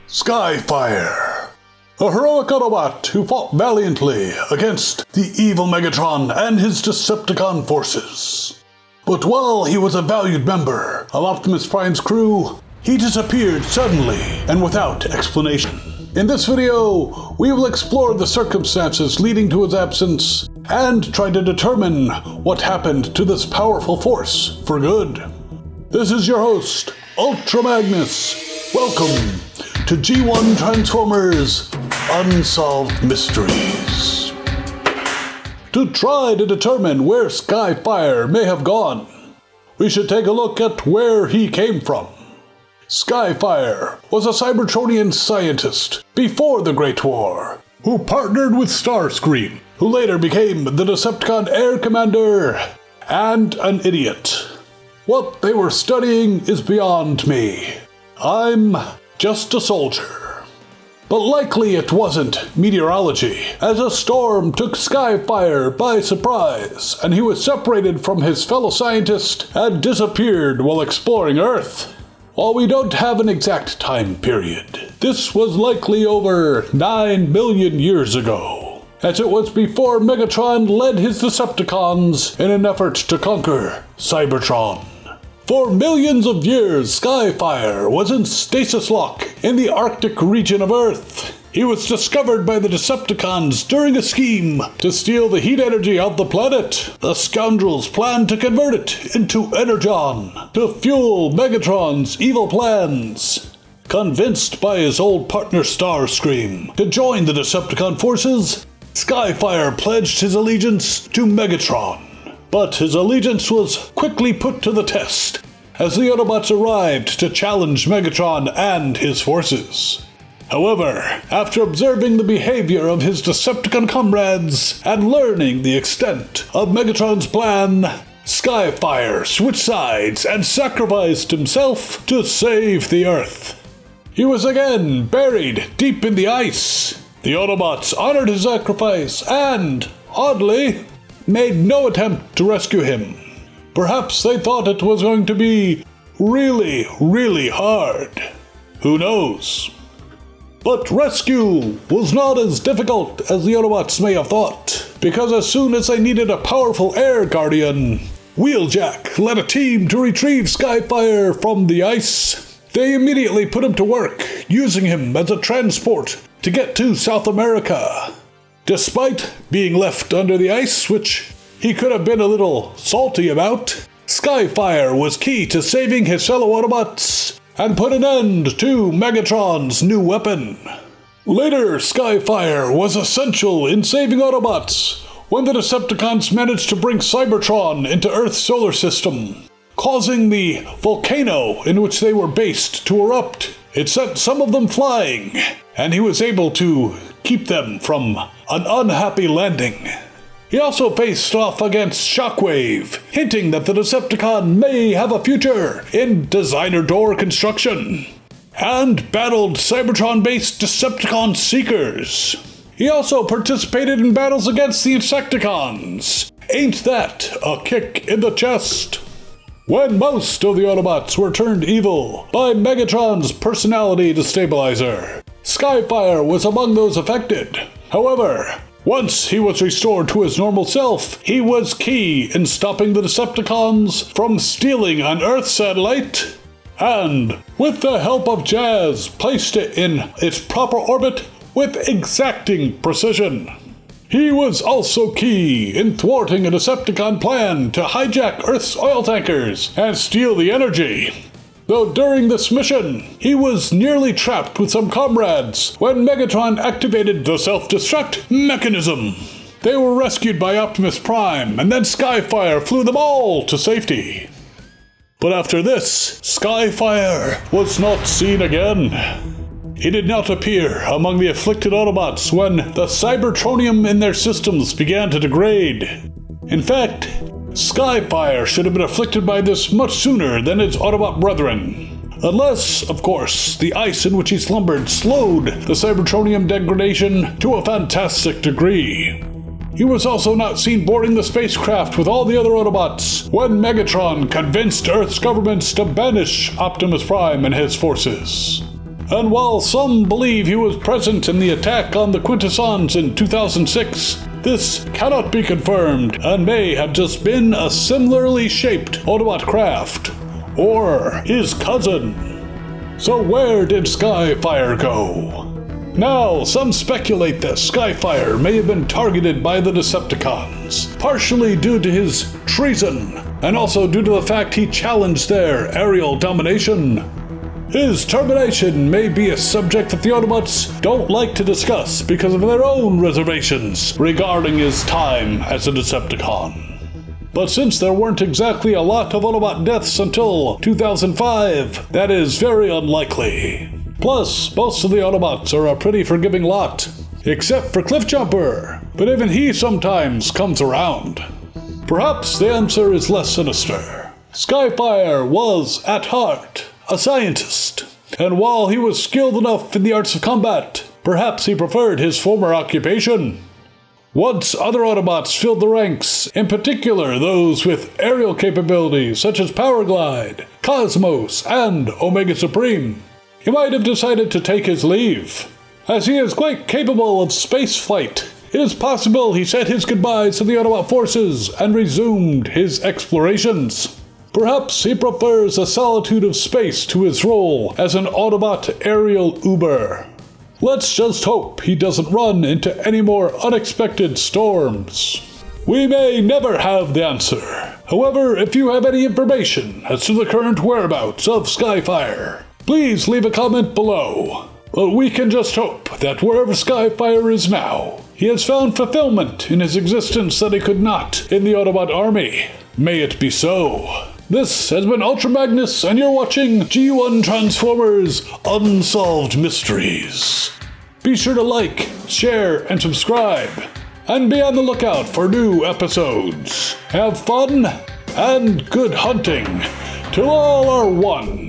Skyfire, a heroic Autobot who fought valiantly against the evil Megatron and his Decepticon forces. But while he was a valued member of Optimus Prime's crew, he disappeared suddenly and without explanation. In this video, we will explore the circumstances leading to his absence and try to determine what happened to this powerful force for good. This is your host, Ultra Magnus. Welcome to G1 Transformers Unsolved Mysteries. To try to determine where Skyfire may have gone, we should take a look at where he came from. Skyfire was a Cybertronian scientist before the Great War, who partnered with Starscream, who later became the Decepticon Air Commander, and an idiot. What they were studying is beyond me. I'm just a soldier. But likely it wasn't meteorology, as a storm took Skyfire by surprise, and he was separated from his fellow scientist and disappeared while exploring Earth. While we don't have an exact time period, this was likely over 9 million years ago, as it was before Megatron led his Decepticons in an effort to conquer Cybertron. For millions of years, Skyfire was in stasis lock in the Arctic region of Earth. He was discovered by the Decepticons during a scheme to steal the heat energy of the planet. The scoundrels planned to convert it into energon to fuel Megatron's evil plans. Convinced by his old partner Starscream to join the Decepticon forces, Skyfire pledged his allegiance to Megatron. But his allegiance was quickly put to the test as the Autobots arrived to challenge Megatron and his forces. However, after observing the behavior of his Decepticon comrades and learning the extent of Megatron's plan, Skyfire switched sides and sacrificed himself to save the Earth. He was again buried deep in the ice. The Autobots honored his sacrifice and, oddly, made no attempt to rescue him. Perhaps they thought it was going to be really hard. Who knows? But rescue was not as difficult as the Autobots may have thought, because as soon as they needed a powerful air guardian, Wheeljack led a team to retrieve Skyfire from the ice. They immediately put him to work, using him as a transport to get to South America. Despite being left under the ice, which he could have been a little salty about, Skyfire was key to saving his fellow Autobots and put an end to Megatron's new weapon. Later, Skyfire was essential in saving Autobots when the Decepticons managed to bring Cybertron into Earth's solar system, causing the volcano in which they were based to erupt. It sent some of them flying, and he was able to keep them from an unhappy landing. He also faced off against Shockwave, hinting that the Decepticon may have a future in designer door construction, and battled Cybertron-based Decepticon Seekers. He also participated in battles against the Insecticons. Ain't that a kick in the chest? When most of the Autobots were turned evil by Megatron's personality destabilizer, Skyfire was among those affected. However, once he was restored to his normal self, he was key in stopping the Decepticons from stealing an Earth satellite, and, with the help of Jazz, placed it in its proper orbit with exacting precision. He was also key in thwarting a Decepticon plan to hijack Earth's oil tankers and steal the energy. Though during this mission, he was nearly trapped with some comrades when Megatron activated the self-destruct mechanism. They were rescued by Optimus Prime, and then Skyfire flew them all to safety. But after this, Skyfire was not seen again. He did not appear among the afflicted Autobots when the Cybertronium in their systems began to degrade. In fact, Skyfire should have been afflicted by this much sooner than his Autobot brethren. Unless, of course, the ice in which he slumbered slowed the Cybertronium degradation to a fantastic degree. He was also not seen boarding the spacecraft with all the other Autobots when Megatron convinced Earth's governments to banish Optimus Prime and his forces. And while some believe he was present in the attack on the Quintessons in 2006, this cannot be confirmed and may have just been a similarly shaped Autobot craft, or his cousin. So where did Skyfire go? Now, some speculate that Skyfire may have been targeted by the Decepticons, partially due to his treason, and also due to the fact he challenged their aerial domination. His termination may be a subject that the Autobots don't like to discuss because of their own reservations regarding his time as a Decepticon. But since there weren't exactly a lot of Autobot deaths until 2005, that is very unlikely. Plus, most of the Autobots are a pretty forgiving lot, except for Cliffjumper, but even he sometimes comes around. Perhaps the answer is less sinister. Skyfire was, at heart, a scientist, and while he was skilled enough in the arts of combat, perhaps he preferred his former occupation. Once other Autobots filled the ranks, in particular those with aerial capabilities such as Power Glide, Cosmos, and Omega Supreme, he might have decided to take his leave. As he is quite capable of spaceflight, it is possible he said his goodbyes to the Autobot forces and resumed his explorations. Perhaps he prefers the solitude of space to his role as an Autobot aerial Uber. Let's just hope he doesn't run into any more unexpected storms. We may never have the answer. However, if you have any information as to the current whereabouts of Skyfire, please leave a comment below. But we can just hope that wherever Skyfire is now, he has found fulfillment in his existence that he could not in the Autobot army. May it be so. This has been Ultra Magnus, and you're watching G1 Transformers Unsolved Mysteries. Be sure to like, share, and subscribe, and be on the lookout for new episodes. Have fun, and good hunting till all are one.